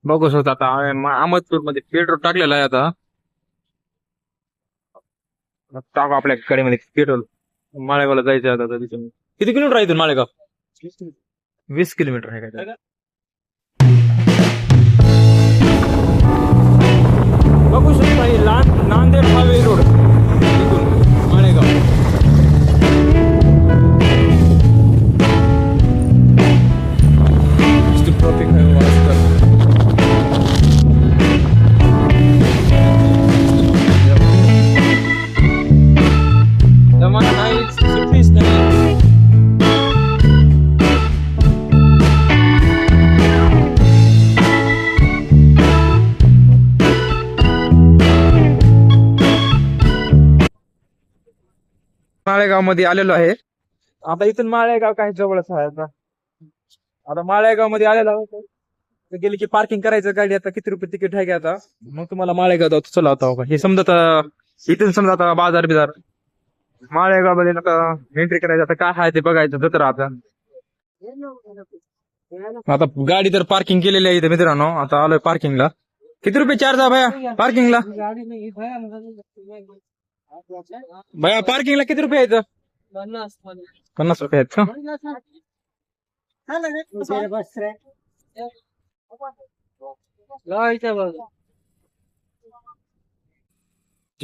बघू शकता आता अहमदपूर मध्ये पेट्रोल टाकलेलं आहे. आता टाकू आपल्या गाडीमध्ये पेट्रोल. माळेगावला जायचं आता तिथून. किती किलोमीटर आहे इथून माळेगाव? 20 किलोमीटर आहे काय? बघू शकता ही नांदेड हायवे रोड इथून माळेगाव. ट्रॉफिक आहे वाजता. जमाना नाही सुट्टीच नाही. माळेगाव मध्ये आलेलो आहे आता. इथून माळेगाव काही जवळच आहे. आता माळेगाव मध्ये आलेलो आहे. गेली की पार्किंग करायचं गाडी. आता किती रुपये तिकीट आहे की आता मग तुम्हाला माळेगाव जाऊ चला होता का हे समजा. इथून समजा आता बाजार बिजार माळेगाव मध्ये आता एंट्री करायचं. आता काय आहे ते बघायचं जत्रा. आता गाडी तर पार्किंग केलेली आहे इथे मित्रांनो. आता आलोय पार्किंगला. किती रुपये चार्ज आहे भैया पार्किंगला? भैया पार्किंगला किती रुपये आहेत? 50 रुपये आहेत का?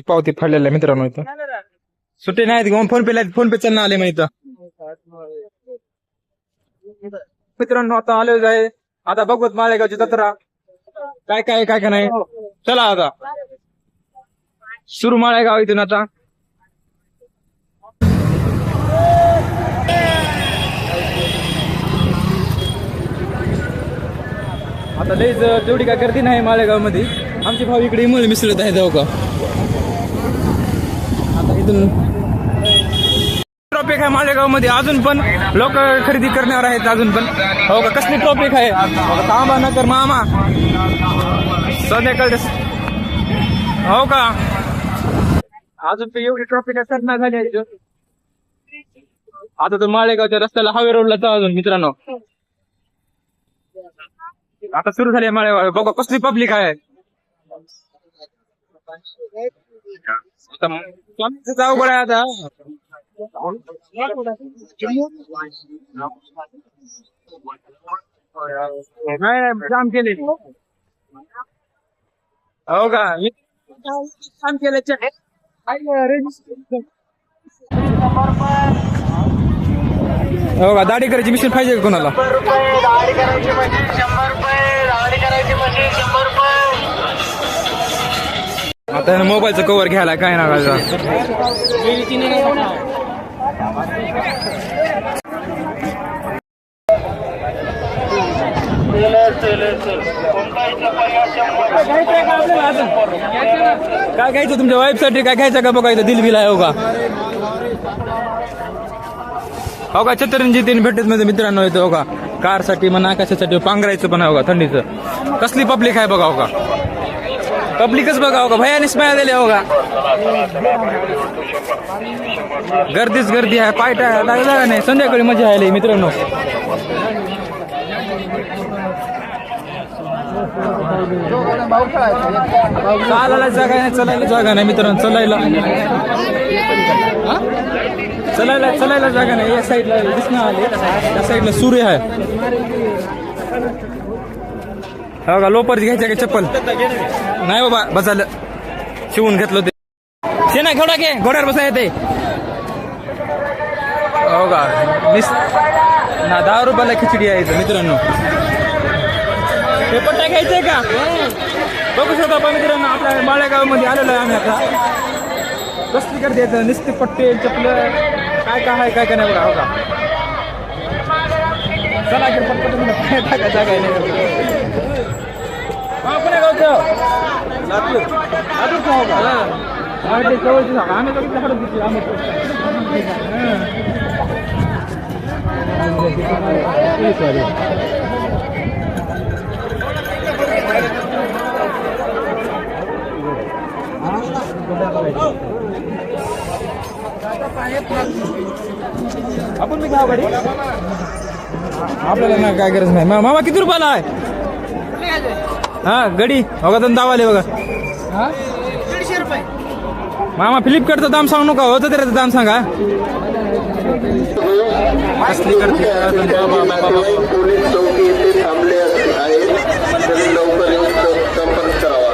पावती फाडलेला आहे मित्रांनो. इथं सुट्टी नाही. फोन पे चालना आले मग इथं मित्रांनो. आता आले आहे. आता बघत माळेगावची जत्रा काय काय काय काय नाही. चला आता सुरू माळेगाव इथून. आता लईच तेवढी काय गर्दी नाही माळेगाव मध्ये. आमचे भाऊ इकडे मुळे मिसळत आहे जाऊ का. आता इथून ट्रॉफिक आहे माळेगाव मध्ये. अजून पण लोक खरेदी करणार आहेत अजून पण. हो का कसली ट्रॉफिक आहे. तांबा नगर मामा संध्याकाळ हो का. अजून पण एवढी ट्रॉफिक असणार झाली आहे. आता तर माळेगावच्या रस्त्याला हायवे रोडला जा अजून मित्रांनो. आता सुरू झाली माळेगाव. बघा कसली पब्लिक आहे. अवघड आहे आता. जाम केले हो का. काम केलं हो का. दाढी करायची मशीन पाहिजे का कोणाला? आता मोबाईलचं कव्हर घ्यायला काय ना काय. काय घ्यायचं तुमच्या वाईफ साठी? काय घ्यायचं का बघायचं? दिलबिल आहे हो का. हो का चितरंजी तीन भेटत मध्ये मित्रांनो येतो हो का. कार साठी म्हणा कशासाठी पांघरायचं पण आहे हो का. थंडीचं कसली पब्लिक आहे बघा हो का. पब्लिकच बघा हो का. भयाने स्माइल दिले हो का. गर्दीच गर्दी आहे. पाय जागा नाही. संध्याकाळी मजा आली मित्रांनो. चालायला जागा नाही. चलायला जागा नाही मित्रांनो. चलायला जागा नाही. या साईडला दिसणं आले. या साईडला सूर्य आहे हो का. लोपर घ्यायचे का चप्पल? नाही बाबा बसायला शिवून घेतलं ते. शेणा घोडा घे. घोड्यावर बसाय येते हो का. 10 रुपयाला खिचडी आहे इथं मित्रांनो. हे पट्ट्या घ्यायचंय का? बघू शकता मित्रांनो. आपल्या माळेगाव मध्ये आलेलो आहे आम्ही. आता कसली गर्दी येत. नुसते पट्टे चपल काय काय आहे काय काय नाही बघा हो का. चला टाका जागा नाही. पुण्या गावचं लातूर हो का. जवळची जागा आम्ही हडत घेतली. आम्ही आपण मी घ्या गाडी. आपल्याला ना काय गरज नाही. मामा किती रुपयाला आहे? हा गडी बघा तुम्ही दावाले बघा. मामा फ्लिपकार्टचं दाम सांगू नका होतं त्याचं दाम सांगा. असली करते पोलीस चौकी येथे थांबले आहेत. तरी लवकर येऊन संपर्क करावा.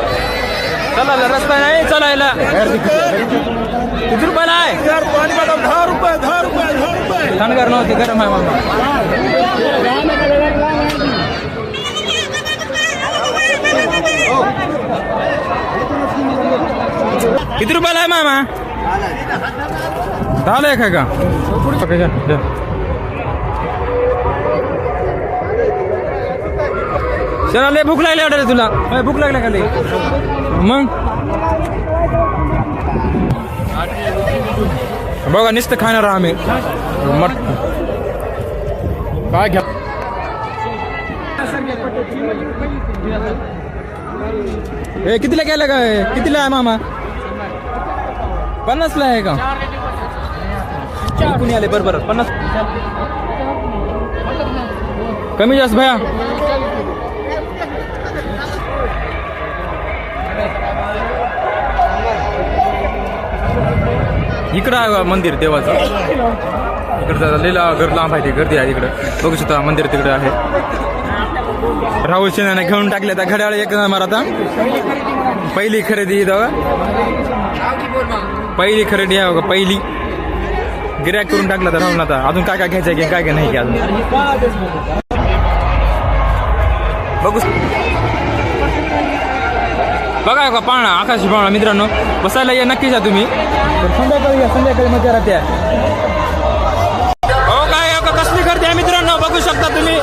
चला रस्ता नाही चलायला. किती रुपयाला आहे? 10 रुपये. थंडगार नव्हती गरम आहे मामा. किती रुपयाला आहे मामा? 10 आहे का? चला लय भूक लागली वाटत तुला. भूक लागल्या खाली मग बघा नुसतं खाणार आम्ही मट काय घ्या. हे कितीला गेलं काय? कितीला आहे मामा? 50ला आहे का? कुणी आले बरोबर 50 कमी जास्त भया. इकडं आहे मंदिर देवाचं. इकडं लिला घर लांब आहे. गर्दी आहे इकडं बघू शकता. मंदिर तिकडे आहे. राहुल शेणाने घेऊन टाकले त्या घड्याळ एक नंबर. आता पहिली खरेदी पहिली खरेदी आहे बघा. पहिली गिऱ्हाईक करून टाकला तर राहुल. आता अजून काय काय घ्यायचं की काय काय नाही की अजून बघू. बघा का पाळणा आकाशी पाळणा मित्रांनो. बसायला या नक्कीच या तुम्ही. संध्याकाळी या. संध्याकाळी मजा राहते. हो काय कसली गर्दी आहे मित्रांनो बघू शकता तुम्ही.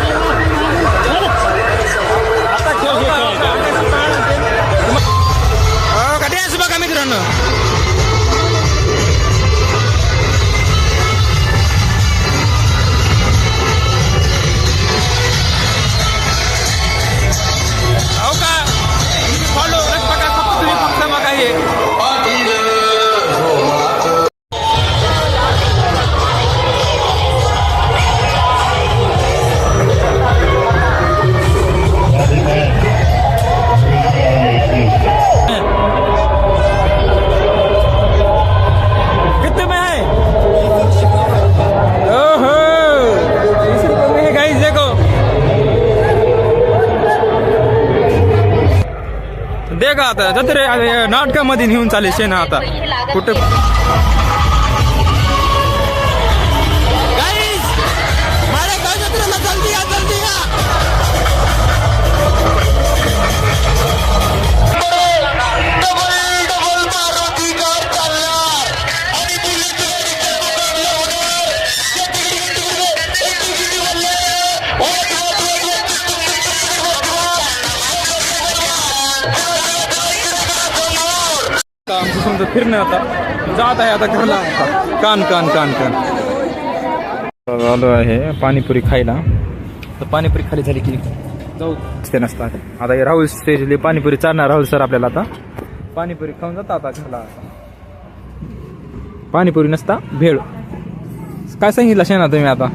बघा मित्रांनो हो का फॉलो बघा फक्त तुम्ही फक्त बघा हे. देखा आता जत्रे नाटकामध्ये नेऊन चालेल शेणा आता कुठं. आमचं समजा फिरणं आता जात आहे. आता घरला कान कान कान कान आलो आहे पाणीपुरी खायला. तर पाणीपुरी खाली झाली की जाऊ ते नसतात. आता हे राहुल स्टेजली पाणीपुरी चालणार. राहुल सर आपल्याला आता पाणीपुरी खाऊन जाता. आता घरला पाणीपुरी नसता भेळ. काय सांगितलं शेणा तुम्ही आता?